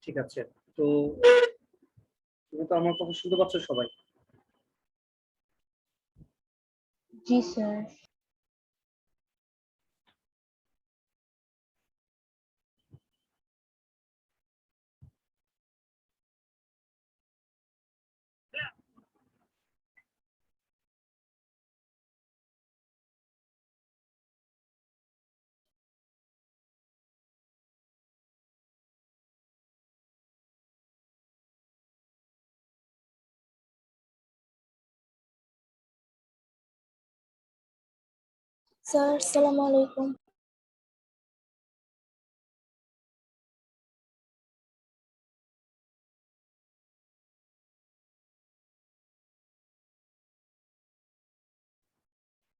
ঠিক আছে, তো তুমি তো আমার কথা শুনতে পাচ্ছ সবাই? জি স্যার। স্যার আসসালামু আলাইকুম।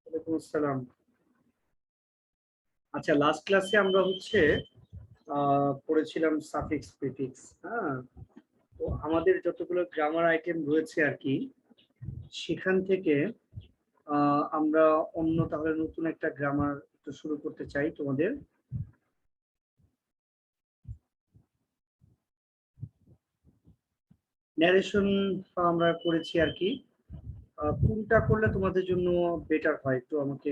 ওয়ালাইকুম আসসালাম। আচ্ছা, লাস্ট ক্লাসে আমরা হচ্ছে পড়েছিলাম সাফিক্স প্রিফিক্স। হ্যাঁ, তো আমাদের যতগুলো গ্রামার আইটেম রয়েছে আর কি, সেখান থেকে আমরা অন্য তাহলে নতুন একটা গ্রামার একটু শুরু করতে চাই তোমাদের। ন্যারেশন আমরা করেছি আর কি, কোনটা করলে তোমাদের জন্য বেটার হয় একটু আমাকে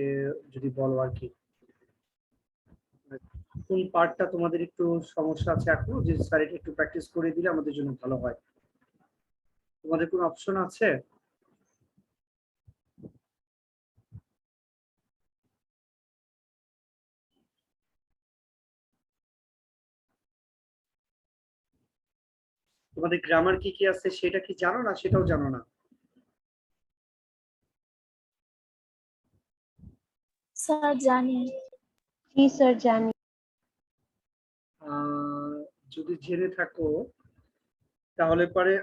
যদি বলো আর কি, কোন পার্টটা তোমাদের একটু সমস্যা আছে এখনো, যে স্যার এটা একটু প্র্যাকটিস করে দিলে আমাদের জন্য ভালো হয়। তোমাদের কোনো অপশন আছে? তোমাদের গ্রামার কি কি আছে সেটা কি জানো না, সেটাও জানো না? স্যার জানি। জি স্যার জানি। যদি জেনে থাকো তাহলে পরে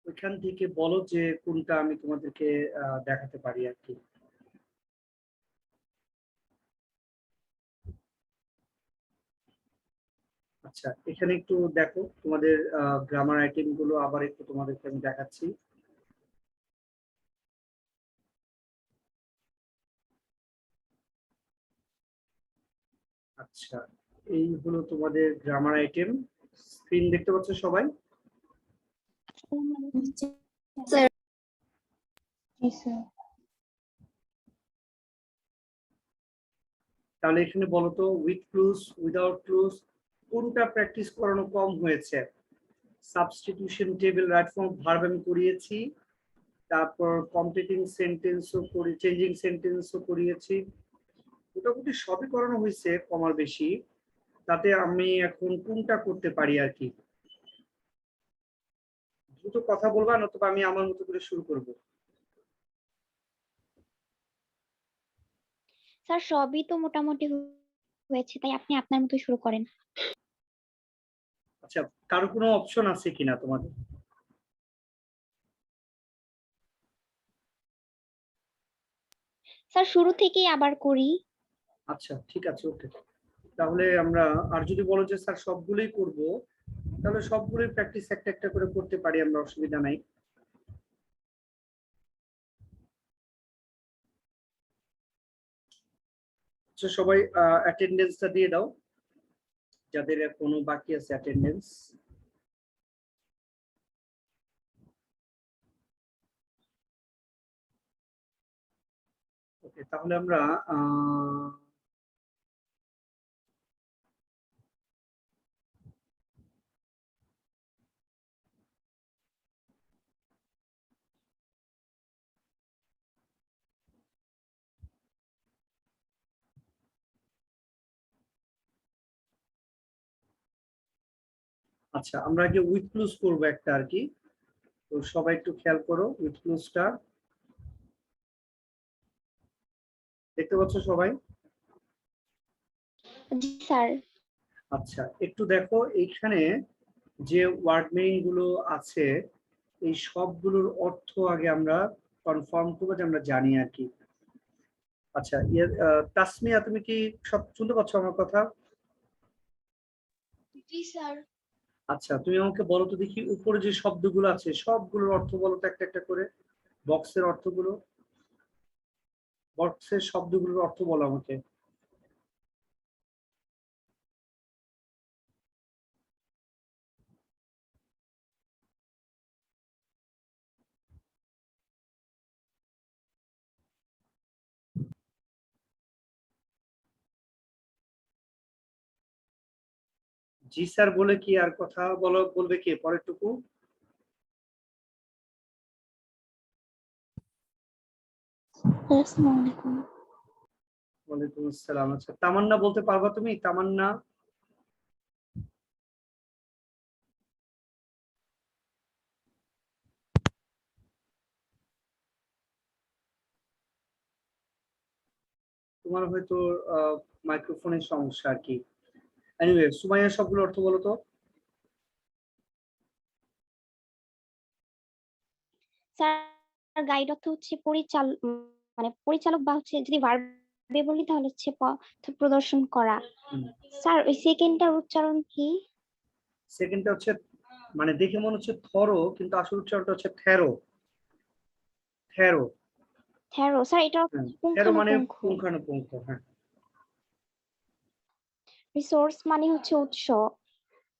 ওইখান থেকে বলো যে কোনটা আমি তোমাদেরকে দেখাতে পারি আর কি। আচ্ছা, এখানে একটু দেখো তোমাদের গ্রামার আইটেম গুলো আবার একটু তোমাদেরকে আমি দেখাচ্ছি। আচ্ছা, এই হলো তোমাদের গ্রামার আইটেম। স্ক্রিন দেখতে পাচ্ছ সবাই? স্যার জি স্যার। তাহলে এখানে বলো তো, উইথ ক্লুজ, উইদাউট ক্লুজ, কোনটা প্র্যাকটিস করানো কম হয়েছে? Substitution table, right form verb আমি করিয়েছি, তারপর কমপ্লিটিং সেন্টেন্সও করি, চেঞ্জিং সেন্টেন্সও করিয়েছি, মোটামুটি সবই করানো হয়েছে কম আর বেশি। তাতে আমি এখন কোনটা করতে পারি আর কি? দ্রুত কথা বলবা, নতুবা আমি আমার মতো করে শুরু করব। স্যার সবই তো মোটামুটি হয়েছে, তাই আপনি আপনার মতো শুরু করেন। আচ্ছা, কারো কোনো অপশন আছে কিনা তোমাদের? স্যার শুরু থেকেই আবার করি। আচ্ছা ঠিক আছে, ওকে। তাহলে আমরা, আর যদি বলো যে স্যার সবগুলোই করব, তাহলে সবগুলোই প্র্যাকটিস একটা একটা করে করতে পারি আমরা, অসুবিধা নাই। আচ্ছা, সবাই অ্যাটেন্ডেন্সটা দিয়ে দাও, যাদের কোনো বাকি আছে অ্যাটেন্ডেন্স। ওকে, তাহলে আমরা আচ্ছা, আমরা আগে উইথ ক্লুজ করবো একটা আর কি। তো সবাই একটু খেয়াল করো উইথ ক্লুজটা, দেখতে পাচ্ছ সবাই? জি স্যার। আচ্ছা, একটু দেখো এইখানে যে ওয়ার্ড মিনিং গুলো আছে, এই সবগুলোর অর্থ আগে আমরা কনফার্ম করবো যে আমরা জানি আর কি। আচ্ছা, তাসমিয়া তুমি কি সব শুনতে পাচ্ছ আমার কথা? জি স্যার। আচ্ছা, তুমি আমাকে বলো তো দেখি, উপরে যে শব্দগুলো আছে সবগুলোর অর্থ বলো তো একটা একটা করে, বক্সের অর্থগুলো। বক্সের শব্দগুলোর অর্থ বলো আমাকে। জি স্যার বলে কি আর কথা বলবে কি পরেরটুকু? আসসালামু আলাইকুম। ওয়ালাইকুম আসসালাম। আচ্ছা তামান্না বলতে পারবা তুমি? তামান্না। তোমার হয়তো মাইক্রোফোনের সমস্যা আর কি। এনিওয়ে সুমাইয়া সবগুলো অর্থ বলো তো। স্যার গাইড অর্থ হচ্ছে মানে পরিচালক বা হচ্ছে যদি ভার্বে বলি তাহলে হচ্ছে পথ প্রদর্শন করা। স্যার ওই সেকেন্ডটার উচ্চারণ কি? সেকেন্ডটা হচ্ছে মানে দেখে মনে হচ্ছে থরো, কিন্তু আসল উচ্চারণটা হচ্ছে থেরো। থেরো। থ্যারো। স্যার এটা হ্যাঁ, থেরো মানে পুঙ্খানুপুঙ্খ। পুঙ্খানুপুঙ্খ। হ্যাঁ, রিসোর্স মানে হচ্ছে উৎস।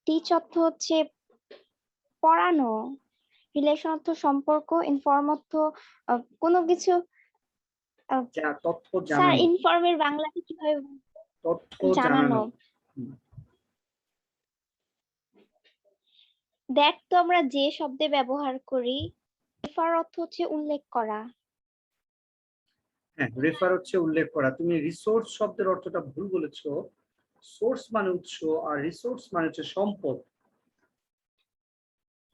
টিচ অর্থ হচ্ছে পড়ানো। রিলেশন অর্থ সম্পর্ক। ইনফর্ম অর্থ কোনো কিছু। যা তথ্য স্যার জানানো। ইনফর্মের বাংলাতে কিভাবে তথ্য জানানো? জানানো। হুম। দেখ তো আমরা যে শব্দে ব্যবহার করি। রেফার অর্থ হচ্ছে উল্লেখ করা। হ্যাঁ, রেফার হচ্ছে উল্লেখ করা। তুমি রিসোর্স শব্দের অর্থটা ভুল বলেছো। সোর্স মানে উৎস, আর রিসোর্স মানে হচ্ছে সম্পদ।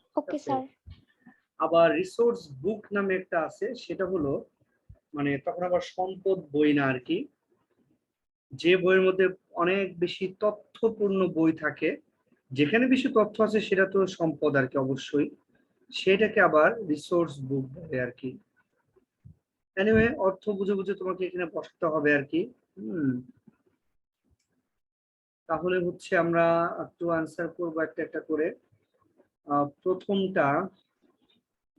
ঠিক ওকে আছে? স্যার। আবার রিসোর্স বুক নামে একটা আছে, সেটা হলো মানে তখন আবার সম্পদ বই না আর কি। যে বইয়ের মধ্যে অনেক বেশি তথ্যপূর্ণ বই থাকে, যেখানে বেশি তথ্য আছে সেটা তো সম্পদ আর কি অবশ্যই। সেটাকে আবার রিসোর্স বুক বলে আর কি। এনিওয়ে অর্থ বুঝে বুঝে তোমাকে এখানে বসাতে হবে আর কি। হুম। তাহলে হচ্ছে আমরা একটু আনসার করবো একটা একটা করে। প্রথমটা,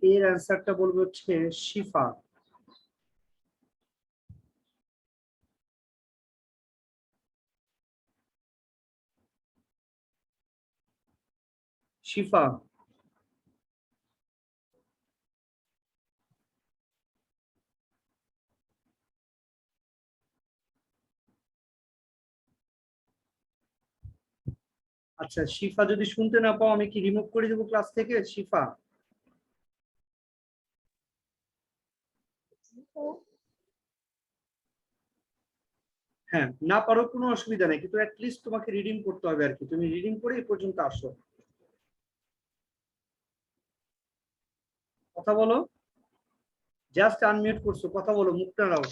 এর অ্যান্সারটা বলবো হচ্ছে শিফা। শিফা। আচ্ছা শিফা যদি শুনতে না পাও আমি কি রিমুভ করে দেবো ক্লাস থেকে শিফা? হ্যাঁ, না পারো কোনো অসুবিধা নেই, কিন্তু লিস্ট তোমাকে রিডিং করতে হবে আর কি। তুমি রিডিং করে এই পর্যন্ত আসো। কথা বলো। জাস্ট আনমিউট করছো, কথা বলো, মুখটা নাও।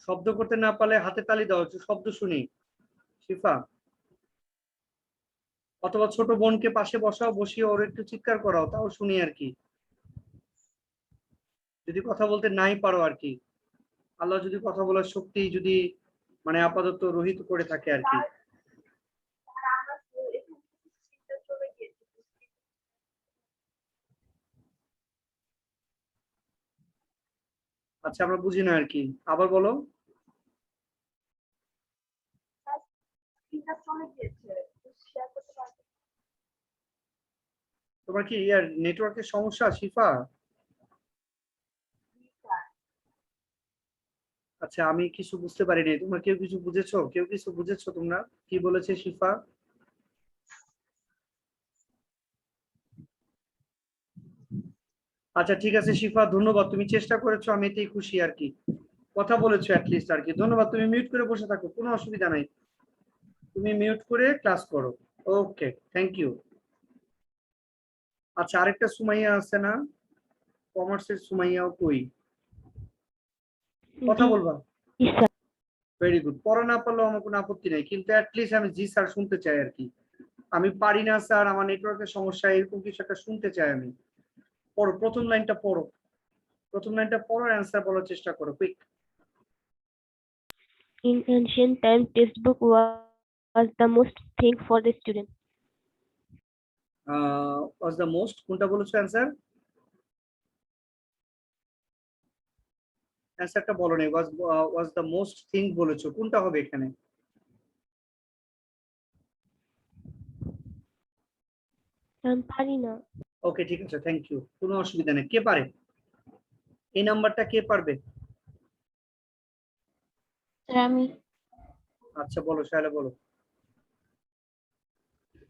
শব্দ করতে না পারলে হাতে তালি দাও, একটু শব্দ শুনি। শিফা। অথবা ছোট বোনকে পাশে বসাও, বসিয়ে ওর একটু চিৎকার করাও, তাও শুনি আর কি। যদি কথা বলতে নাই পারো আর কি। আল্লাহ যদি কথা বলার শক্তি যদি মানে আপাতত রহিত করে থাকে আর কি। আচ্ছা আমরা বুঝি না আর কি, আবার বলো। তোমার কি ইয়ার নেটওয়ার্কের সমস্যা শিফা? আচ্ছা আমি কিছু বুঝতে পারিনি, তোমরা কেউ কিছু বুঝেছো? কেউ কিছু বুঝেছো তোমরা কি বলেছে শিফা? আচ্ছা ঠিক আছে শিফা, ধন্যবাদ, তুমি চেষ্টা করেছো, আমি এতেই খুশি আর কি। কথা বলেছো লিস্ট আর কি, ধন্যবাদ। তুমি মিউট করে বসে থাকো, কোনো অসুবিধা নাই। তুমি মিউট করে ক্লাস করো। ওকে, থ্যাংক ইউ। আচ্ছা আরেকটা সুমাইয়া আছে না? কমার্সের সুমাইয়াও কই? কথা বলবা? Very good. পড়া না পারলেও আমার কোনো আপত্তি নেই, কিন্তু লিস্ট আমি জি স্যার শুনতে চাই আর কি। আমি পারি না স্যার, আমার নেটওয়ার্কের সমস্যা, এরকম কিছু একটা শুনতে চাই আমি। পড়ো, প্রথম লাইনটা পড়ো। প্রথম লাইনটা পড়ো, অ্যান্সার বলার চেষ্টা করো, quick. In ancient times, textbook was the most thing for the student. Was the most, কোনটা বলেছো অ্যান্সার? অ্যান্সারটা বলো না, ওয়াজ দ্য মোস্ট থিং বলেছো, কোনটা হবে এখানে? আমি পারি না। ওকে ঠিক আছে, থ্যাংক ইউ, কোনো অসুবিধা নেই। কে পারে এই নাম্বারটা, কে পারবে? স্যার আমি। আচ্ছা বলো, শায়লা বলো।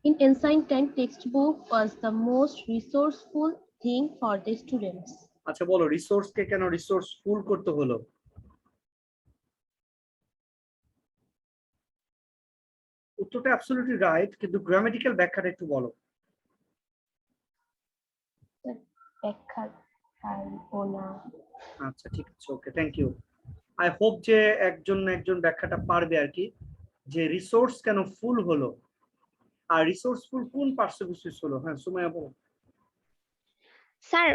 In ancient time, textbook was the most resourceful thing for the students. আচ্ছা বলো, রিসোর্সকে কেন রিসোর্সফুল করতে হলো? উত্তরটা অ্যাবসলিউটলি রাইট, কিন্তু গ্রামাটিক্যাল ব্যাখ্যাটা একটু বলো। ব্যাখ্যা পারবো না। আচ্ছা ঠিক আছে, okay thank you. I hope যে একজন একজন ব্যাখ্যাটা পারবে আর কি, যে রিসোর্স কেন ফুল হলো আর রিসোর্সফুল কোন পার্শ্ববিশেষ হলো। হ্যাঁ সুমাইয়া বলো। স্যার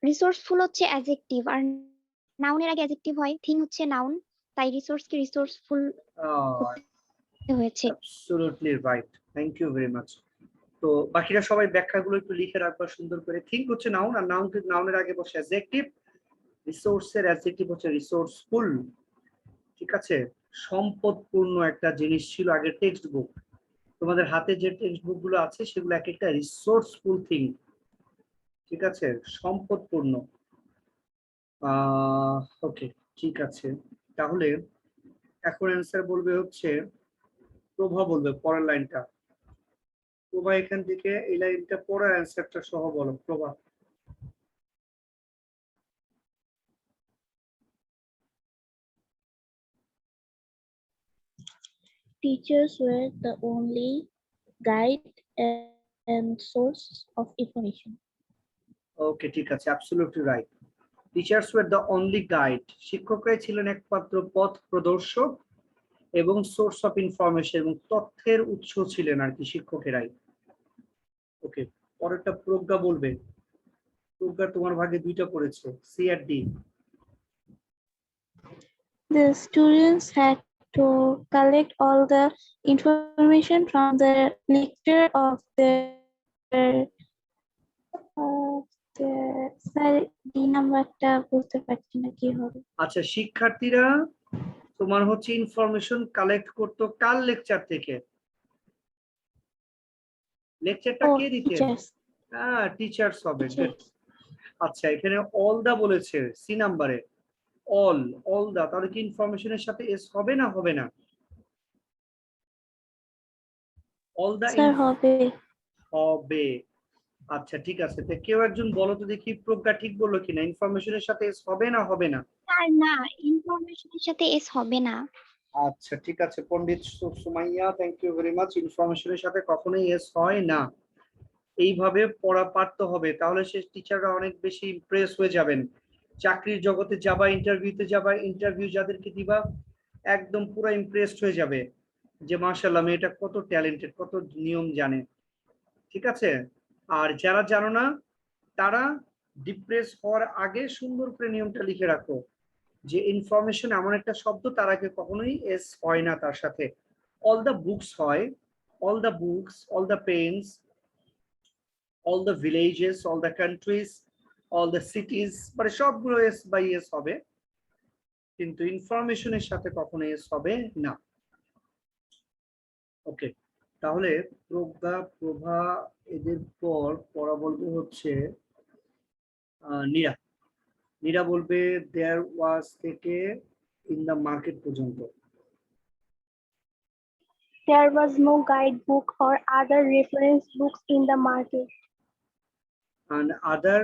রিসোর্সফুল হচ্ছে অ্যাডজেক্টিভ, আর নাউনের আগে অ্যাডজেক্টিভ হয়, থিং হচ্ছে নাউন, তাই রিসোর্সকে রিসোর্সফুল হয়েছে। Absolutely right, thank you very much. তো বাকিরা সবাই ব্যাখ্যাগুলো একটু লিখে রাখবা সুন্দর করে। থিঙ্ক হচ্ছে নাউন, আর নাউনের আগে বসে অ্যাডজেক্টিভ, রিসোর্সের অ্যাডজেক্টিভ হচ্ছে রিসোর্সফুল। ঠিক আছে, সম্পদপূর্ণ একটা জিনিস ছিল আগে টেক্সট বুক। তোমাদের হাতে যে টেক্সট বুক গুলো আছে সেগুলো এক একটা রিসোর্সফুল থিং। ঠিক আছে, সম্পদপূর্ণ। ওকে ঠিক আছে, তাহলে এখন অ্যান্সার বলবে হচ্ছে প্রভা, বলবে পরের লাইনটা। প্রভা এখান থেকে এই লাইনটা পড়ার অ্যান্সারটা সহ বলো প্রভা। Teachers were the only guide and source of information. Okay ঠিক আছে, absolutely right. Teachers were the only guide, শিক্ষকরাই ছিলেন একমাত্র পথ প্রদর্শক এবং সোর্স অফ ইনফরমেশন, এবং তথ্যের উৎস ছিলেন আর কি শিক্ষকেরাই। ওকে, পরেরটা প্রজ্ঞা বলবে। প্রজ্ঞা তোমার ভাগে দুইটা পড়েছে, সি আর D. The students had to collect all the information from the lecture of sir এই নাম্বারটা বুঝতে পারছি না কি হবে। আচ্ছা, শিক্ষার্থীরা তোমার হচ্ছে ইনফরমেশন কালেক্ট করতো কার লেকচার থেকে? লেকচারটা কে দিতেন? হ্যাঁ টিচার্স হবে। আচ্ছা এখানে অল দা বলেছে সি নাম্বারে, অল দা, তাহলে কি ইনফরমেশনের সাথে এস হবে না হবে না? অল দা স্যার হবে। হবে। আচ্ছা ঠিক আছে, তো কেউ একজন বলো তো দেখি প্রজ্ঞা ঠিক বললো কিনা, ইনফরমেশনের সাথে এস হবে না হবে না? স্যার না, ইনফরমেশনের সাথে এস হবে না। আচ্ছা ঠিক আছে Pandit Sumaiya, thank you very much. ইনফরমেশনের সাথে কখনোই এস হয় না, এইভাবে পড়া পারতে হবে, তাহলে সে টিচাররা অনেক বেশি ইমপ্রেস হয়ে যাবেন। চাকরির জগতে যাবা, ইন্টারভিউতে যাবা, ইন্টারভিউ যাদেরকে দিবা একদম পুরো ইমপ্রেসড হয়ে যাবে যে মাশাআল্লাহ মেয়েটা কত ট্যালেন্টেড, কত নিয়ম জানে। ঠিক আছে, আর যারা জানো না তারা ডিপ্রেস হওয়ার আগে সুন্দর করে নিয়মটা লিখে রাখো যে ইনফরমেশন এমন একটা শব্দ তার আগে কখনোই এস হয় না তার সাথে। অল দ্য বুকস হয়, all the books, all the pens, all the villages, all the countries, all the cities, মানে সবগুলো এস বাই এস হবে, কিন্তু ইনফরমেশনের সাথে কখনো এস হবে না। ওকে, তাহলে প্রজ্ঞা, প্রভা, এদের পর পড়া বলবে হচ্ছে নীরা। নীরা বলবে দেয়ার ওয়াজ থেকে ইন দ্য মার্কেট পর্যন্ত। There was no guidebook or other reference books in the market. and other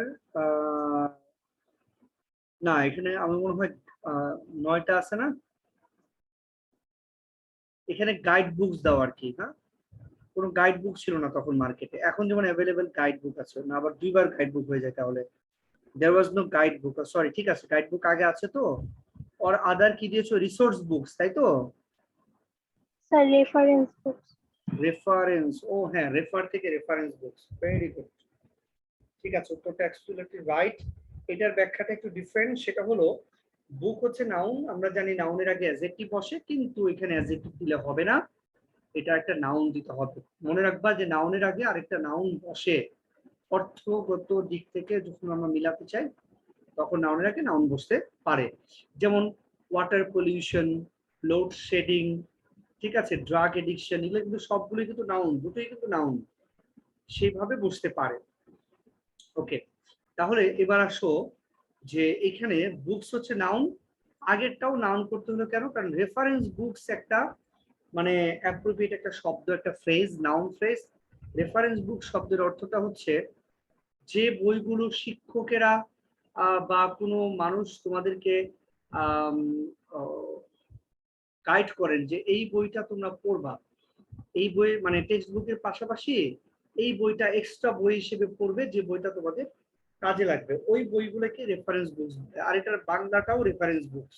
না এখানে আমার মনে হয় 9টা আছে না, এখানে গাইড বুকস দেওয়া আর কি। হ্যাঁ, কোনো গাইড বুক ছিল না তখন মার্কেটে, এখন যেমন অ্যাভেলেবেল গাইড বুক আছে না, আবার দুইবার গাইড বুক হয়ে যায়, তাহলে there was no guide book, sorry ঠিক আছে গাইড বুক আগে আছে তো। আর আদার কি দিয়েছো, রিসোর্স বুকস তাই তো? Sir, reference books. রেফারেন্স, ও হ্যাঁ রেফার থেকে রেফারেন্স বুকস, ভেরি গুড। ঠিক আছে, উত্তরটা অ্যাবসলিউটলি রাইট। এটার ব্যাখ্যাটা একটু ডিফারেন্ট, সেটা হলো বুক হচ্ছে নাউন, আমরা জানি নাউনের আগে অ্যাডজেক্টিভ বসে, কিন্তু এখানে অ্যাডজেক্টিভ দিলে হবে না, এটা একটা নাউন দিতে হবে। মনে রাখবা যে নাউনের আগে আরেকটা নাউন বসে। অর্থগত দিক থেকে যখন আমরা মিলাতে চাই তখন নাউনের আগে নাউন বসতে পারে। যেমন ওয়াটার পলিউশন, লোডশেডিং, ঠিক আছে, ড্রাগ এডিকশন, এগুলো কিন্তু সবগুলোই কিন্তু নাউন, দুটোই কিন্তু নাউন, সেইভাবে বসতে পারে। ওকে, তাহলে এবার আসো যে এখানে বুকস হচ্ছে নাউন, আগেরটাও নাউন করতে হলো কেন? কারণ রেফারেন্স বুকস একটা মানে অ্যাপ্রোপ্রিয়েট একটা শব্দ, একটা ফ্রেজ, নাউন ফ্রেজ। রেফারেন্স বুক শব্দের অর্থটা হচ্ছে যে বইগুলো শিক্ষকেরা বা কোনো মানুষ তোমাদেরকে গাইড করেন যে এই বইটা তোমরা পড়বা, এই বই মানে টেক্সট বুকের পাশাপাশি এই বইটা এক্সট্রা বই হিসেবে পড়বে, যে বইটা তোমাদের কাজে লাগবে, ওই বইগুলোকে রেফারেন্স বুকস। আর এটার বাংলাটাও রেফারেন্স বুকস,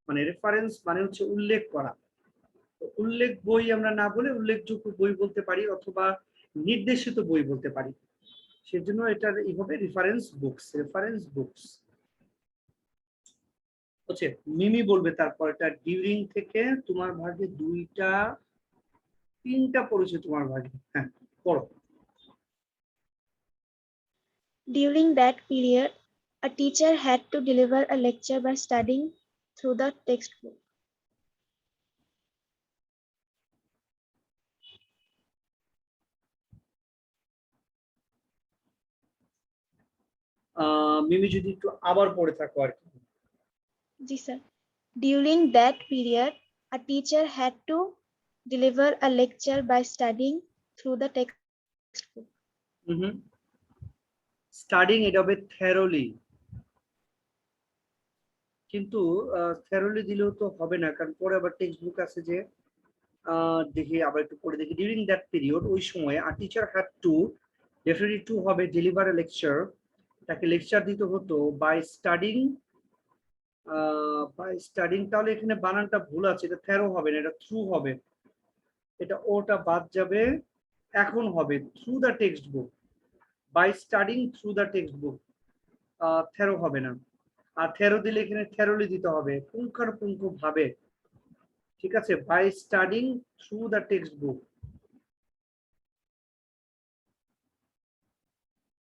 মানে রেফারেন্স মানে হচ্ছে উল্লেখ করা। উল্লেখ বই আমরা না বলে উল্লেখযোগ্য বই বলতে পারি, অথবা নির্দেশিত বই বলতে পারি, সেজন্য এটার এইভাবে রেফারেন্স বুকস, রেফারেন্স বুকস হচ্ছে। মিমি বলবে তারপর, এটা ডিউরিং থেকে তোমার ভাগে 2টা 3টা পড়েছে তোমার ভাগে, হ্যাঁ পড়ো। During that period, a teacher had to deliver a lecture by studying through the textbook. মিমি যদি একটু আবার পড়ে থাকো আর কি। Ji sir. During that period, a teacher had to deliver a lecture by studying through the textbook. Studying এটা হবে থেরোলি, কিন্তু থেরোলি দিলেও তো হবে না, কারণ পরে আবার টেক্সট বুক আছে যে দেখি আবার একটু পড়ে দেখি। ডিউরিং দ্যাট পিরিয়ড, ওই সময় a teacher had to, definitely to হবে, ডেলিভার এ লেকচার, তাকে লেকচার দিতে হতো বাই স্টাডিং, তাহলে এখানে বানানটা ভুল আছে, এটা থেরো হবে না, এটা থ্রু হবে, এটা ওটা বাদ যাবে, এখন হবে through the text book, by studying through the text book, through হবে না। আর থেরো দিলে এখানে থেরোলি দিতে হবে পুঙ্খানুপুঙ্খ ভাবে, ঠিক আছে, by studying through the text book.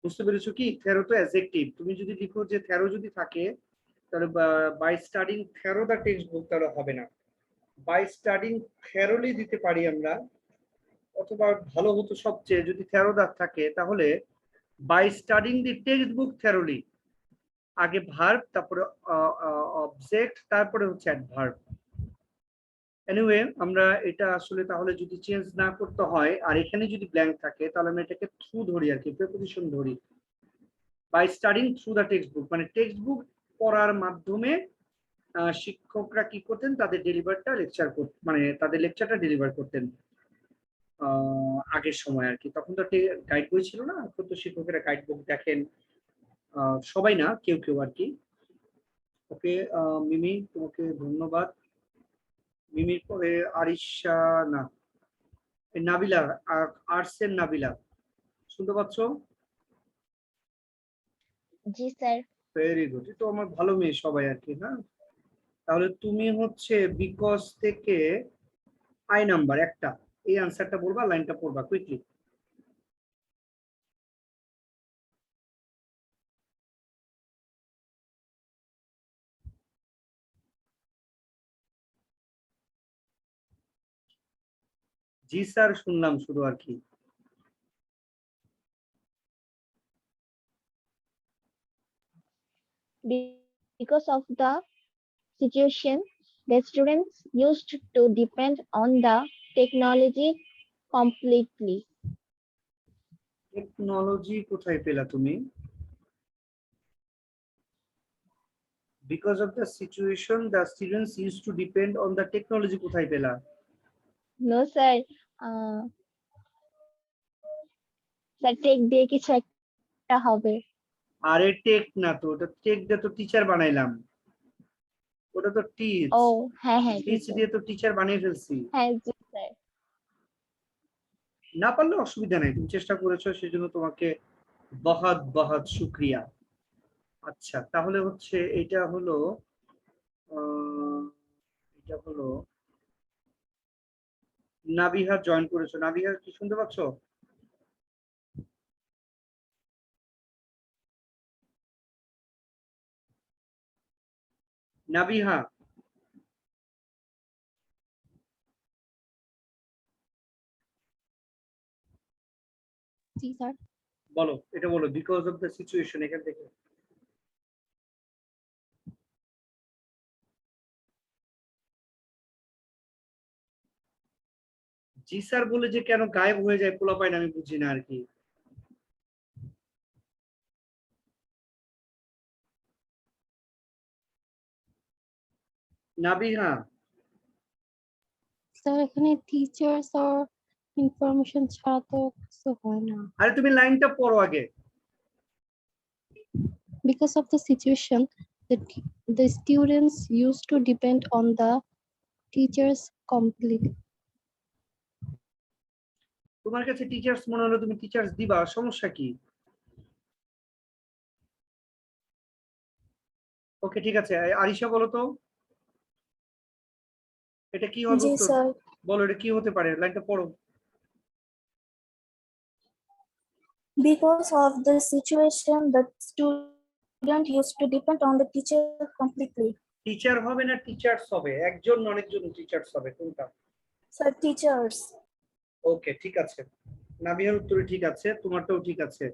বুঝতে পেরেছো কি? থেরো তো অ্যাডজেক্টিভ, তুমি যদি লিখো যে থেরো যদি থাকে তাহলে by studying through the text book, তাহলে হবে না, বাই স্টাডিং থেরোলি দিতে পারি আমরা, অথবা ভালো হতো সবচেয়ে যদি থেরো দা থাকে তাহলে by studying the text book thoroughly, আগে ভার্ব তারপরে অবজেক্ট তারপরে হচ্ছে অ্যাডভার্ব। এনিওয়ে আমরা এটা আসলে তাহলে যদি চেঞ্জ না করতে হয় আর এখানে যদি ব্ল্যাঙ্ক থাকে তাহলে আমরা এটাকে থ্রু ধরি আর কি, প্রিপোজিশন ধরি। By studying through the text book মানে টেক্সট বুক পড়ার মাধ্যমে শিক্ষকরা কি করতেন, তাদের ডেলিভারটা লেকচার করতেন, মানে তাদের লেকচারটা ডেলিভার করতেন আগের সময় আর কি। তখন তো গাইড বই ছিল না, এখন তো শিক্ষকেরা গাইড বুক দেখেন, সবাই না, কেউ কেউ আর কি। ওকে মিমি, তোমাকে ধন্যবাদ। মিমির পরে আরিশা, না নাবিলা, আর্টসের নাবিলা, শুনতে পাচ্ছ? জি স্যার। ভেরি গুড, তো আমার ভালো মেয়ে সবাই আর কি। হ্যাঁ, তাহলে তুমি হচ্ছে বিকজ থেকে আই নাম্বার একটা, এই আনসারটা বলবা, লাইনটা পড়বা কুইকলি। জি স্যার শুনলাম শুধু আর কি। Because of the situation, the students used to depend on the technology completely. Technology কোথায় পেলা তুমি? Because of the situation, the students used to depend on the technology কোথায় পেলা? No sir, স্যার টেক দিয়ে কিছু একটা হবে। আরে টেক না তো, ওটা টেক দিয়ে তো টিচার বানাইলাম, ওটা তো টিচ। ও হ্যাঁ হ্যাঁ টিচ দিয়ে তো টিচার বানিয়ে ফেলছি। হ্যাঁ জি স্যার। না পারলে অসুবিধা নেই, তুমি চেষ্টা করেছো সেজন্য তোমাকে বহুত বহুত শুক্রিয়া। আচ্ছা তাহলে হচ্ছে এটা হলো এটা হলো নাবিহা জয়েন করেছো। নাবিহা কি শুনতে পাচ্ছ? নাবিহা জি স্যার। বলো, এটা বলো, বিকজ অফ দ্য সিচুয়েশন এখান থেকে। জি স্যার বলে যে কেন গায়েব হয়ে যায় পোলাপাইন, আমি বুঝি না আর কি। নাবিহা স্যার এখানে টিচার্স আর ইনফরমেশন ছাড়া তো কিছু হয় না। আরে তুমি লাইনটা পড়ো আগে। Because of the situation, the students used to depend on the teachers completely. তোমার কাছে টিচার্স মনে হলো, তুমি টিচার্স দিবা, সমস্যা কি? ওকে ঠিক আছে, আরিশা বলো তো এটা কি হবে জি উত্তর? স্যার। বলো এটা কি হতে পারে, লাইনটা পড়ো। Because of the situation, the student used to depend on the teacher completely. Teacher হবে না টিচার্স হবে? একজন না অনেকজন টিচার্স হবে, কোনটা? Sir, teachers. ওকে ঠিক আছে, নাবিহার উত্তরে ঠিক আছে, তোমারটাও ঠিক আছে।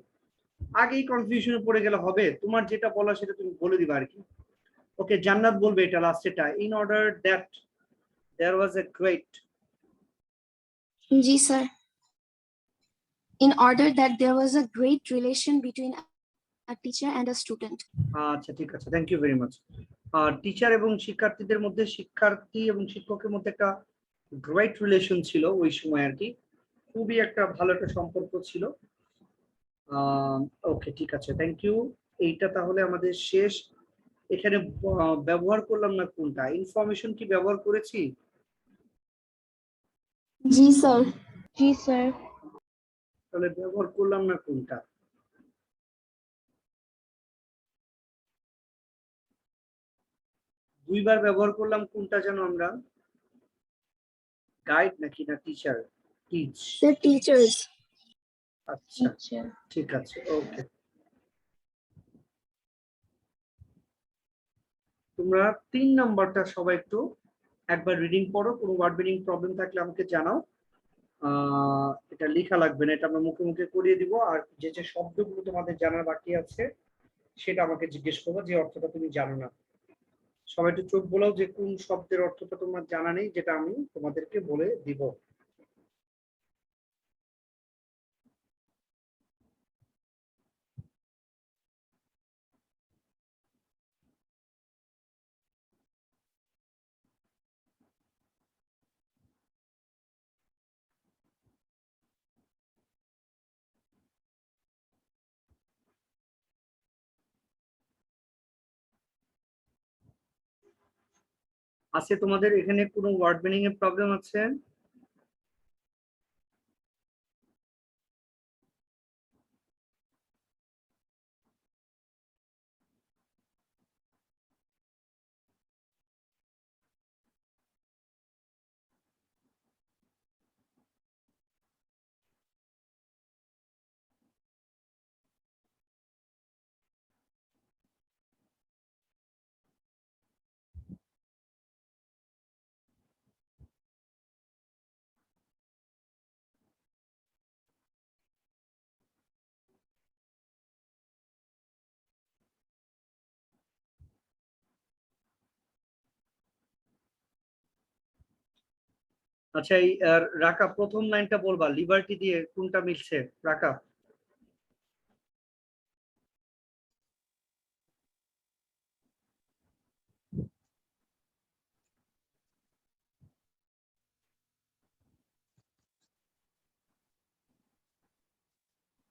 আগেই কনফিউশনে পড়ে গেলে হবে? তোমার যেটা বলা সেটা তুমি বলে দিবা আর কি। ওকে, জান্নাত বলবে এটা লাস্ট, এটা in order that there was a great. Ji sir. In order that there was a great relation between a teacher and a student. আচ্ছা ঠিক আছে, thank you very much. Teacher এবং শিক্ষার্থীদের মধ্যে, শিক্ষার্থী এবং শিক্ষকের মধ্যে একটা গ্রেট রিলেশন ছিল ওই সময় আর কি, খুবই একটা ভালো একটা সম্পর্ক ছিল। ওকে ঠিক আছে, থ্যাংক ইউ। এইটা তাহলে আমাদের শেষ। এখানে ব্যবহার করলাম না কোনটা, ইনফরমেশন কি ব্যবহার করেছি? Ji sir. জি স্যার। তাহলে ব্যবহার করলাম না কোনটা? দুইবার ব্যবহার করলাম কোনটা যেন আমরা? গাইড নাকি না টিচার? টিচ। The teachers. আচ্ছা টিচার। ঠিক আছে, ওকে। তোমরা 3 নাম্বারটা সবাই একটু একবার রিডিং পড়ো, কোনো ওয়ার্ড মিনিং প্রবলেম থাকলে আমাকে জানাও। এটা লেখা লাগবে না, এটা আমরা মুখে মুখে করিয়ে দিব। আর যে যে শব্দগুলো তোমাদের জানার বাকি আছে সেটা আমাকে জিজ্ঞেস করবো, যে অর্থটা তুমি জানো না। সবাই একটু চোখ বোলাও যে কোন শব্দের অর্থটা তোমার জানা নেই, যেটা আমি তোমাদেরকে বলে দিব। আছে তোমাদের এখানে কোনো ওয়ার্ড মিনিং এর প্রবলেম আছে? আচ্ছা, এই রাকা প্রথম লাইনটা বলবা, লিবার্টি দিয়ে কোনটা মিলছে রাকা?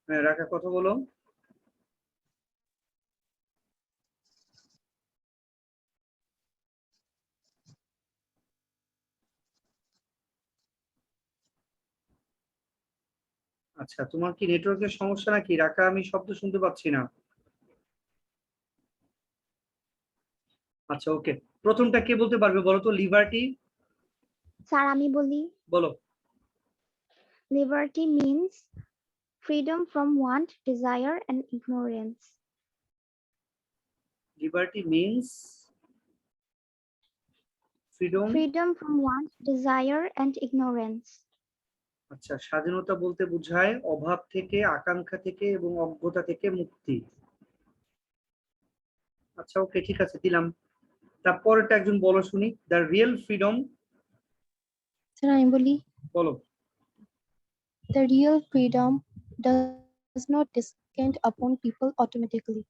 হ্যাঁ রাকা কথা বলো। আচ্ছা, তোমার কি নেটওয়ার্কের সমস্যা নাকি রাকা? আমি শব্দ শুনতে পাচ্ছি না। আচ্ছা ওকে, প্রথমটা কে বলতে পারবে বলো তো, লিবার্টি? স্যার আমি বলি, বলো। Liberty means freedom from want, desire, and ignorance. Liberty means freedom. Freedom from want, desire, and ignorance. আচ্ছা, স্বাধীনতা বলতে বোঝায় অভাব থেকে, আকাঙ্ক্ষা থেকে এবং অজ্ঞতা থেকে মুক্তি। আচ্ছা, ওকে, ঠিক আছে, দিলাম। তারপরটা একজন বলো শুনি। The real freedom. স্যার আমি বলি, বলো। the real freedom does not descend upon people automatically.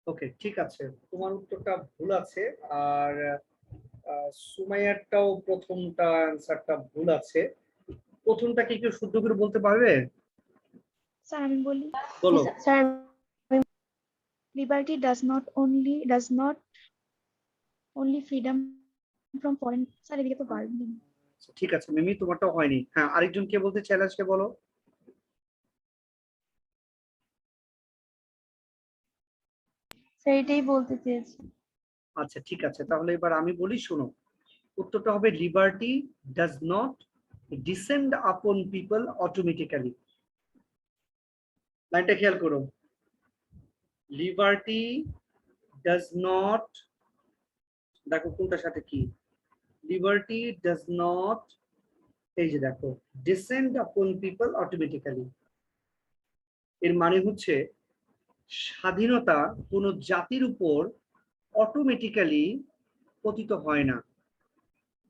ওকে, ঠিক আছে, তোমার উত্তরটা ভুল আছে। আর সুমাইয়ারটাও প্রথমটা অ্যান্সারটা ভুল আছে। প্রথমটা কি কেউ শুদ্ধ করে বলতে পারবে? স্যার আমি বলি, বলো। Sir, liberty does not only freedom from foreign. Sir এদিকে তো পারবেন। ঠিক আছে মিমি, তোমারটাও হয়নি। হ্যাঁ, আরেকজন কে বলতে চ্যালেঞ্জ কে বলো। স্যার এটাই বলতে চেয়েছি। আচ্ছা, ঠিক আছে, তাহলে এবার আমি বলি, শোনো। উত্তরটা হবে লিবার্টি ডাজ নট ডিসেন্ড আপন পিপল অটোমেটিক্যালি। লাইনটা খেয়াল করো। লিবার্টি ডাজ নট, দেখো কোনটার সাথে কি। লিবার্টি ডাজ নট, এই যে দেখো, ডিসেন্ড আপন পিপল অটোমেটিক্যালি। এর মানে হচ্ছে স্বাধীনতা কোনো জাতির উপর অটোমেটিক্যালি পতিত হয় না।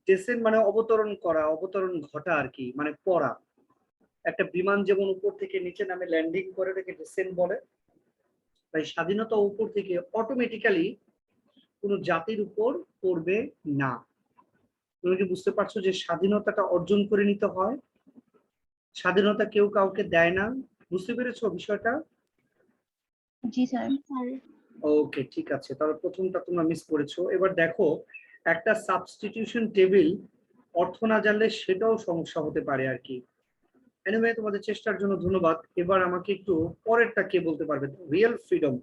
ডেসেন্ট মানে অবতরণ করা, অবতরণ ঘটা আর কি, মানে পড়া। একটা বিমান যেমন উপর থেকে নিচে নামে ল্যান্ডিং করে, এটাকে ডেসেন্ট বলে। তাই স্বাধীনতা উপর থেকে অটোমেটিক্যালি কোনো জাতির উপর পড়বে না। তুমি কি বুঝতে পারছো যে স্বাধীনতাটা অর্জন করে নিতে হয়? স্বাধীনতা কেউ কাউকে দেয় না। বুঝতে পেরেছো বিষয়টা? জি স্যার। ওকে, ঠিক আছে, তাহলে প্রথমটা তোমরা মিস করেছো। এবার দেখো, একটা সাবস্টিটিউশন টেবিল অর্থ না জানলে সেটাও সমস্যা হতে পারে আর কি। এনিওয়ে, তোমাদের চেষ্টার জন্য ধন্যবাদ। এবার আমাকে একটু পরেরটা কে বলতে পারবে? Real freedom.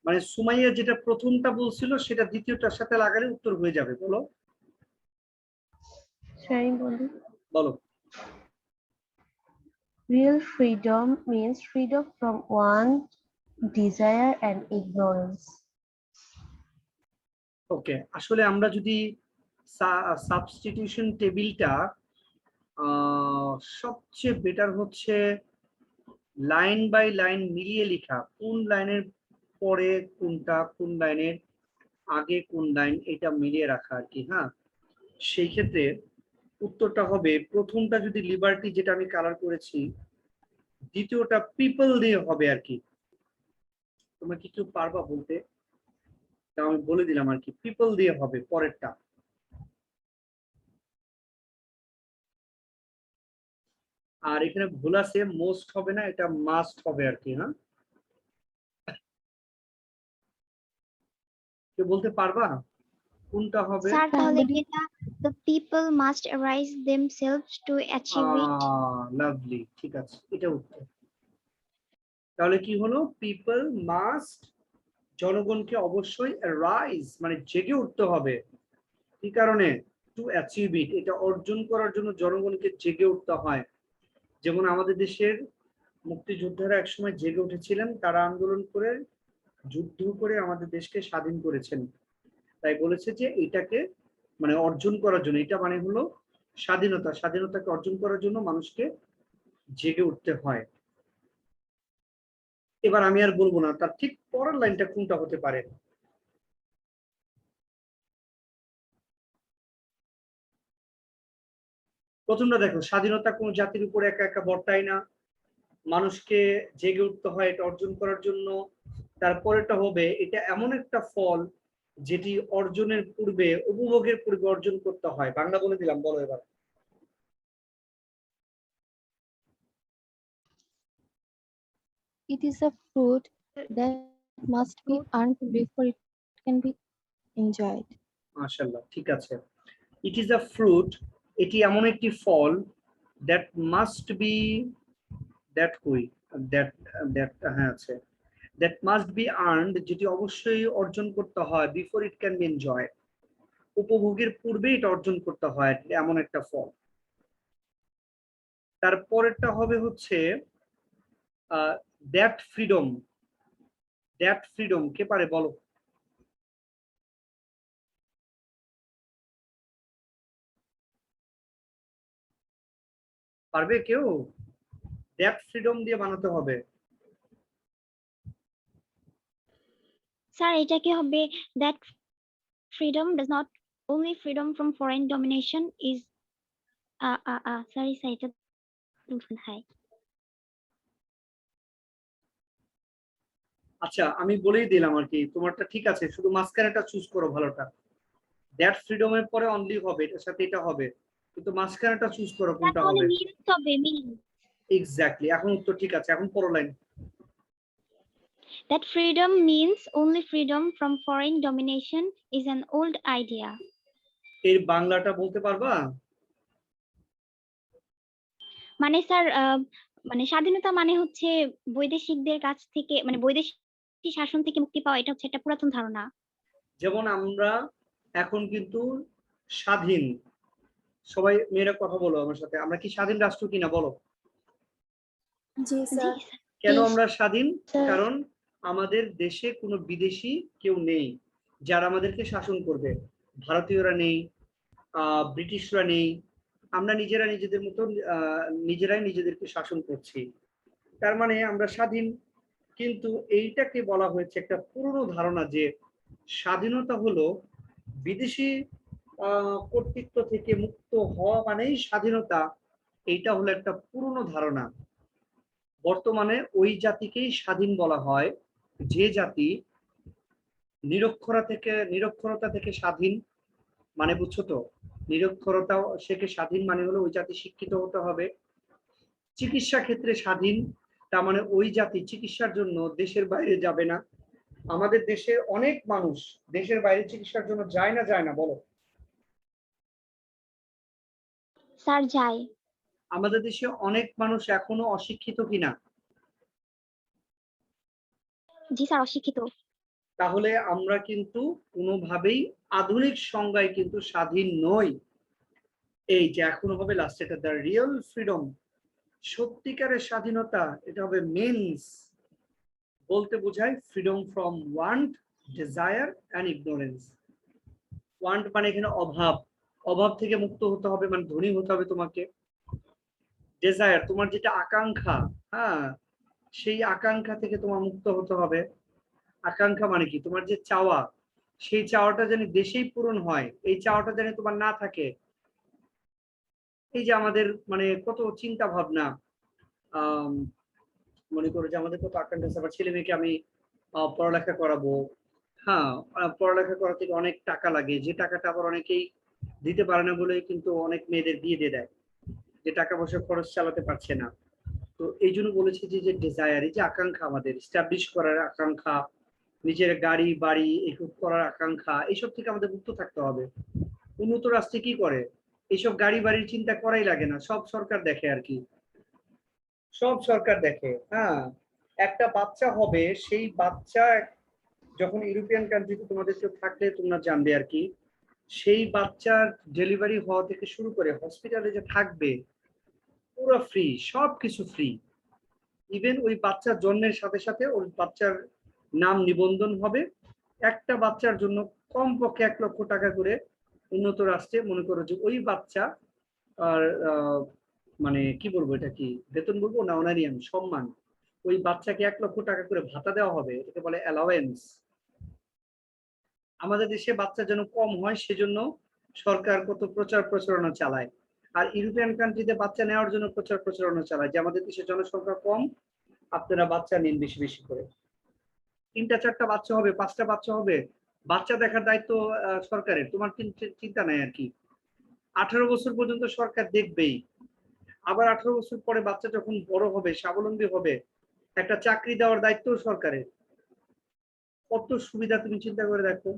মানে সুমাইয়া যেটা প্রথমটা বলছিল সেটা দ্বিতীয়টার সাথে লাগালে উত্তর হয়ে যাবে। বলো। স্যার আমি বলি, বলো। real freedom means freedom from want, desire and ignorance. ওকে, আসলে আমরা যদি সাবস্টিটিউশন টেবিলটা, সবচেয়ে বেটার হচ্ছে লাইন বাই লাইন মিলিয়ে লেখা। কোন লাইনের পরে কোনটা, কোন লাইনের আগে কোন লাইন, এটা মিলিয়ে রাখা আর কি। হ্যাঁ, সেই ক্ষেত্রে উত্তরটা হবে, প্রথমটা যদি লিবার্টি, যেটা আমি কালার করেছি, দ্বিতীয়টা পিপল দিয়ে হবে আর কি। তোমরা কি কেউ পারবা বলতে? তা আমি বলে দিলাম আর কি, পিপল দিয়ে হবে পরেরটা। আর এখানে ভুল আছে, মোস্ট হবে না, এটা মাস্ট হবে আর কি। হ্যাঁ, কেউ বলতে পারবা কোনটা হবে? স্যার তাহলে এটা the people must arise themselves to achieve it. Lovely, ঠিক আছে, এটা উত্তর। তাহলে কি হলো? পিপল মাস্ট, জনগণকে অবশ্যই রাইজ মানে জেগে উঠতে হবে। কি কারণে? টু অ্যাচিভ ইট, এটা অর্জন করার জন্য জনগণকে জেগে উঠতে হয়। যেমন আমাদের দেশের মুক্তিযোদ্ধারা একসময় জেগে উঠেছিলেন, তারা আন্দোলন করে, যুদ্ধ করে আমাদের দেশকে স্বাধীন করেছেন। তাই বলেছে যে এটাকে মানে অর্জন করার জন্য, এটা মানে হলো স্বাধীনতা। স্বাধীনতাকে অর্জন করার জন্য মানুষকে জেগে উঠতে হয়। এবার আমি আর বলবো না, তার ঠিক পরের লাইনটা কোনটা হতে পারে। প্রথমটা দেখো, স্বাধীনতা কোনো জাতির উপর একা একা বর্তায় না, মানুষকে জেগে উঠতে হয় এটা অর্জন করার জন্য। তারপরেটা হবে, এটা এমন একটা ফল যেটি অর্জনের পূর্বে, উপভোগের পূর্বে অর্জন করতে হয়। বাংলা বলে দিলাম, বলো এবার। It is a fruit that must be earned before it can be enjoyed. মাশাআল্লাহ, ঠিক আছে। ইট ইজ আ ফ্রুট, এটি এমন একটি ফল, দ্যাট মাস্ট বি, দ্যাট কই, দ্যাট দ্যাট হ্যাঁ আছে, দ্যাট মাস্ট বি আর্নড, যেটি অবশ্যই অর্জন করতে হয়, before it can be enjoy, উপভোগের পূর্বে এটা অর্জন করতে হয়, এমন একটা ফল। তারপরেরটা হবে হচ্ছে দ্যাট ফ্রিডম। দ্যাট ফ্রিডম কে পারে বলো? পারবে কেউ? দ্যাট ফ্রিডম দিয়ে বানাতে হবে। স্যার এটা কি হবে? That freedom does not only freedom from foreign domination is sorry sir, এটা ভুল হয়। আচ্ছা আমি বলেই দিলাম আর কি, তোমারটা ঠিক আছে, শুধু মাঝখানেটা চুজ করো ভালোটা। দ্যাট ফ্রিডমের পরে অনলি হবে, এটার সাথে এটা হবে, কিন্তু মাঝখানেটা চুজ করো কোনটা তাহলে হবে। means হবে means এক্স্যাক্টলি, এখন উত্তর ঠিক আছে। এখন পড়ো line. that freedom means only freedom from foreign domination is an old idea. এর বাংলাটা বলতে পারবা? মানে স্যার মানে স্বাধীনতা মানে হচ্ছে বৈদেশিকদের কাছ থেকে, মানে বৈদেশিক শাসন থেকে মুক্তি পাওয়া, এটা হচ্ছে একটা পুরাতন ধারণা। যেমন আমরা এখন কিন্তু স্বাধীন, সবাই মেয়েরা কথা বলো আমার সাথে, আমরা কি স্বাধীন রাষ্ট্র কিনা বলো? জি জি স্যার। স্যার। কেন Yes, আমরা স্বাধীন? sir. কারণ আমাদের দেশে কোনো বিদেশি কেউ নেই যারা আমাদেরকে শাসন করবে। ভারতীয়রা নেই, ব্রিটিশরা নেই, আমরা নিজেরা নিজেদের মতো নিজেরাই নিজেদেরকে শাসন করছি, তার মানে আমরা স্বাধীন। কিন্তু এইটাকে বলা হয়েছে একটা পুরনো ধারণা যে স্বাধীনতা হলো বিদেশি কর্তৃত্ব থেকে মুক্ত হওয়া মানেই স্বাধীনতা। এইটা হলো একটা পুরনো ধারণা। বর্তমানে ওই জাতিকেই স্বাধীন বলা হয় যে জাতি নিরক্ষরতা থেকে স্বাধীন। মানে বুঝছো তো, নিরক্ষরতা থেকে স্বাধীন মানে হলো ওই জাতি শিক্ষিত হতে হবে। চিকিৎসা ক্ষেত্রে স্বাধীন, তার মানে ওই জাতি চিকিৎসার জন্য দেশের বাইরে যাবে না। আমাদের দেশে অনেক মানুষ দেশের বাইরে চিকিৎসার জন্য যায় না বলো? স্যার যাই। আমাদের দেশে অনেক মানুষ এখনো অশিক্ষিত কিনা? জি স্যার, অশিক্ষিত। তাহলে আমরা কিন্তু কোনোভাবেই আধুনিক সংজ্ঞায় কিন্তু স্বাধীন নই। এই যে এখন হবে লাস্ট, এটা দ্য রিয়েল ফ্রিডম, সত্যিকারের স্বাধীনতা, এটা হবে মিনস বলতে বোঝায় freedom from want, desire and ignorance. Want মানে এখানে অভাব, অভাব থেকে মুক্ত হতে হবে, মানে ধনী হতে হবে তোমাকে। ডিজায়ার তোমার যেটা আকাঙ্ক্ষা, হ্যাঁ সেই আকাঙ্ক্ষা থেকে তোমার মুক্ত হতে হবে। আকাঙ্ক্ষা মানে কি? তোমার যে চাওয়া, সেই চাওয়াটা যেন দেশেই পূরণ হয়, এই চাওয়াটা যেন তোমার না থাকে। এই যে আমাদের মানে কত চিন্তা ভাবনা, মনে করো যে আমাদের কত আকাঙ্ক্ষা আছে, আমার ছেলে মেয়েকে আমি পড়ালেখা করাবো। হ্যাঁ, পড়ালেখা করা থেকে অনেক টাকা লাগে, যে টাকাটা আবার অনেকেই দিতে পারে না বলে কিন্তু অনেক মেয়েদের বিয়ে দিয়ে দেয়, যে টাকা পয়সা খরচ চালাতে পারছে না। তো এই জন্য বলেছি যে ডিজায়ার, এই যে আকাঙ্ক্ষা, আমাদের স্টাবলিশ করার আকাঙ্ক্ষা, নিজের গাড়ি বাড়ি এসব করার আকাঙ্ক্ষা, এইসব থেকে আমাদের মুক্ত থাকতে হবে। উন্নত রাষ্ট্রে কি করে? এইসব গাড়ি বাড়ির চিন্তা করাই লাগে না, সব সরকার দেখে আর কি, সব সরকার দেখে। হ্যাঁ, একটা বাচ্চা হবে, সেই বাচ্চা যখন ইউরোপিয়ান কান্ট্রিতে তোমাদের কেউ থাকলে তোমরা জানবে আর কি, সেই বাচ্চার ডেলিভারি হওয়া থেকে শুরু করে হসপিটালে যে থাকবে পুরো ফ্রি, সবকিছু ফ্রি। ইভেন ওই বাচ্চার জন্মের সাথে সাথে ওই বাচ্চার নাম নিবন্ধন হবে। একটা বাচ্চার জন্য কমপক্ষে 1 লক্ষ টাকা করে উন্নত রাষ্ট্রে, মনে করো যে ওই বাচ্চা আর মানে কি বলবো, এটা কি বেতন বলবো না অনারিয়াম সম্মান, ওই বাচ্চাকে 1 লক্ষ টাকা করে ভাতা দেওয়া হবে, এটাকে বলে অ্যালাওয়েন্স। আমাদের দেশে বাচ্চা যেন কম হয় সেজন্য সরকার কত প্রচার প্রচারণা চালায়, আর ইউরোপিয়ান কান্ট্রিতে বাচ্চা নেওয়ার জন্য প্রচার প্রচারণা চালায় যে আমাদের দেশে জনসংখ্যা কম, আপনারা বাচ্চা নিন বেশি বেশি করে। 3টা 4টা বাচ্চা হবে, 5টা বাচ্চা হবে, বাচ্চা দেখার দায়িত্ব সরকারের, তোমার চিন্তা নাই আর কি। 18 বছর পর্যন্ত সরকার দেখবেই, আবার 18 বছর পরে বাচ্চা যখন বড় হবে, স্বাবলম্বী হবে, একটা চাকরি দেওয়ার দায়িত্ব সরকারের। কত সুবিধা তুমি চিন্তা করে দেখো।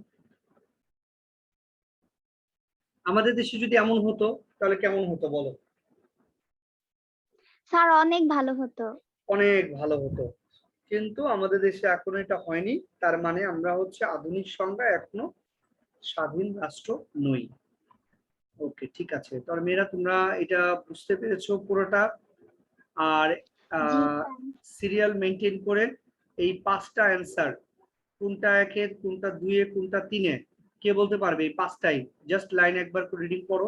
আমাদের দেশে যদি এমন হতো তাহলে কেমন হতো বলো? স্যার অনেক ভালো হতো। অনেক ভালো হতো। কিন্তু আমাদের দেশে এখনো এটা হয়নি, তার মানে আমরা হচ্ছে আধুনিক সংজ্ঞা এখনো স্বাধীন রাষ্ট্র নই। ওকে, ঠিক আছে। তাহলে মেয়েরা তোমরা এটা বুঝতে পেরেছো পুরোটা। আর সিরিয়াল মেনটেন করে এই 5টা অ্যান্সার কোনটা 1-এর, কোনটা 2-এ, কোনটা 3-এ, কে বলতে পারবে? এই 5টাই জাস্ট লাইন একবার করে রিডিং করো।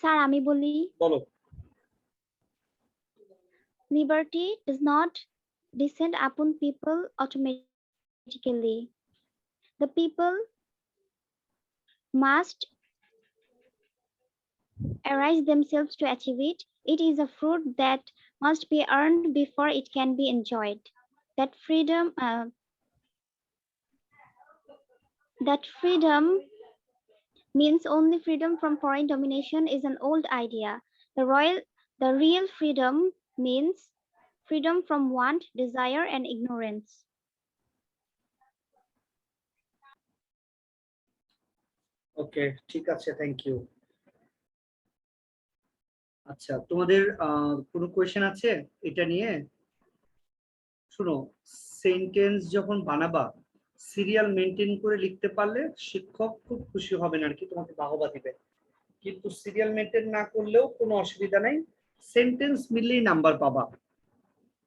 স্যার আমি বলি, বলো। liberty does not descend upon people automatically. The people must arise themselves to achieve it. It is a fruit that must be earned before it can be enjoyed. That freedom means only freedom from foreign domination is an old idea. The real freedom means freedom from want, desire, and ignorance. ওকে, ঠিক আছে, thank you. আচ্ছা, তোমাদের কোনো question আছে এটা নিয়ে? শুনো, sentence যখন বানাবা সিরিয়াল মেনটেন করে লিখতে পারলে শিক্ষক খুব খুশি হবেন আর কি, তোমাকে বাহবা দিবে। কিন্তু সিরিয়াল মেনটেন না করলেও কোনো অসুবিধা নাই, সেন্টেন্স মিললেই নাম্বার পাবা,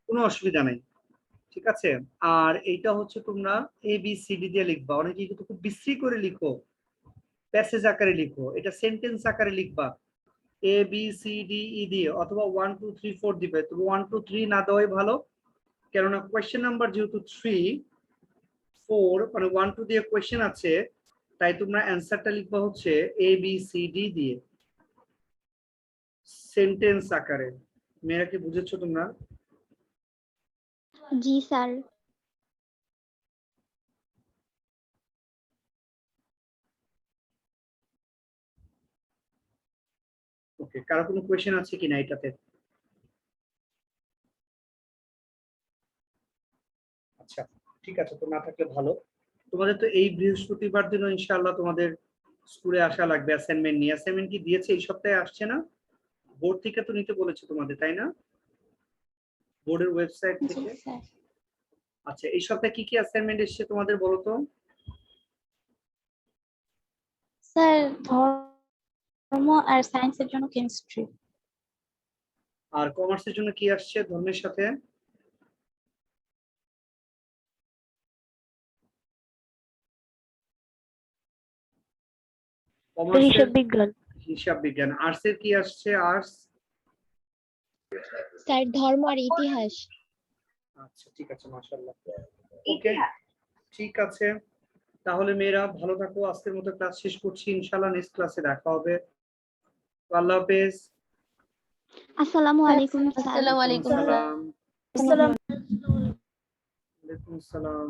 কোনো অসুবিধা নাই, ঠিক আছে। আর এইটা হচ্ছে তোমরা ABCD দিয়ে লিখবা। অনেকে কিন্তু খুব বিশ্রী করে লিখো, প্যাসেজ আকারে লিখো, এটা সেন্টেন্স আকারে লিখবা ABCDE দিয়ে, অথবা 1 2 3 4 দিবে। তবে 1 2 3 না দেওয়াই ভালো, কেননা কোয়েশ্চেন নাম্বার যেহেতু 3 4 মানে 1 2 দিয়ে কোয়েশ্চেন আছে, তাই তোমরা অ্যান্সারটা লিখবা হচ্ছে ABCD দিয়ে সেন্টেন্স আকারে। মেয়েরা কি বুঝেছো তোমরা? জি স্যার। ওকে, কারো কোনো কোয়েশ্চেন আছে কিনা এটাতে? আচ্ছা, ঠিক আছে, তো না থাকলে ভালো। তোমাদের তো এই বৃহস্পতিবার দিনও ইনশাআল্লাহ তোমাদের স্কুলে আসা লাগবে অ্যাসাইনমেন্ট নিয়ে। অ্যাসাইনমেন্ট কি দিয়েছে এই সপ্তাহে? আসছে না? বোর্ড থেকে তো নিতে বলেছে তোমাদের, তাই না? বোর্ডের ওয়েবসাইট জি থেকে। স্যার। আচ্ছা, এই সপ্তাহে কি কি অ্যাসাইনমেন্ট এসেছে তোমাদের বলো তো? স্যার ধর্ম আর সায়েন্সের জন্য কেমিস্ট্রি। আর কমার্সের জন্য কি আসছে ধর্মের সাথে? হিসাব বিজ্ঞান। হিসাব বিজ্ঞান। আর্টসের কি আসছে? আর্টস স্যার ধর্ম আর ইতিহাস। আচ্ছা, ঠিক আছে, মাশাআল্লাহ। ওকে, ঠিক আছে, তাহলে মেয়েরা ভালো থাকো। আজকের মতো ক্লাস শেষ করছি, ইনশাআল্লাহ নেক্সট ক্লাসে দেখা হবে। আল্লাহ হাফেজ। আসসালামু আলাইকুম স্যার। আসসালামু আলাইকুম স্যার। আসসালাম। Assalam. ওয়ালাইকুম আসসালাম।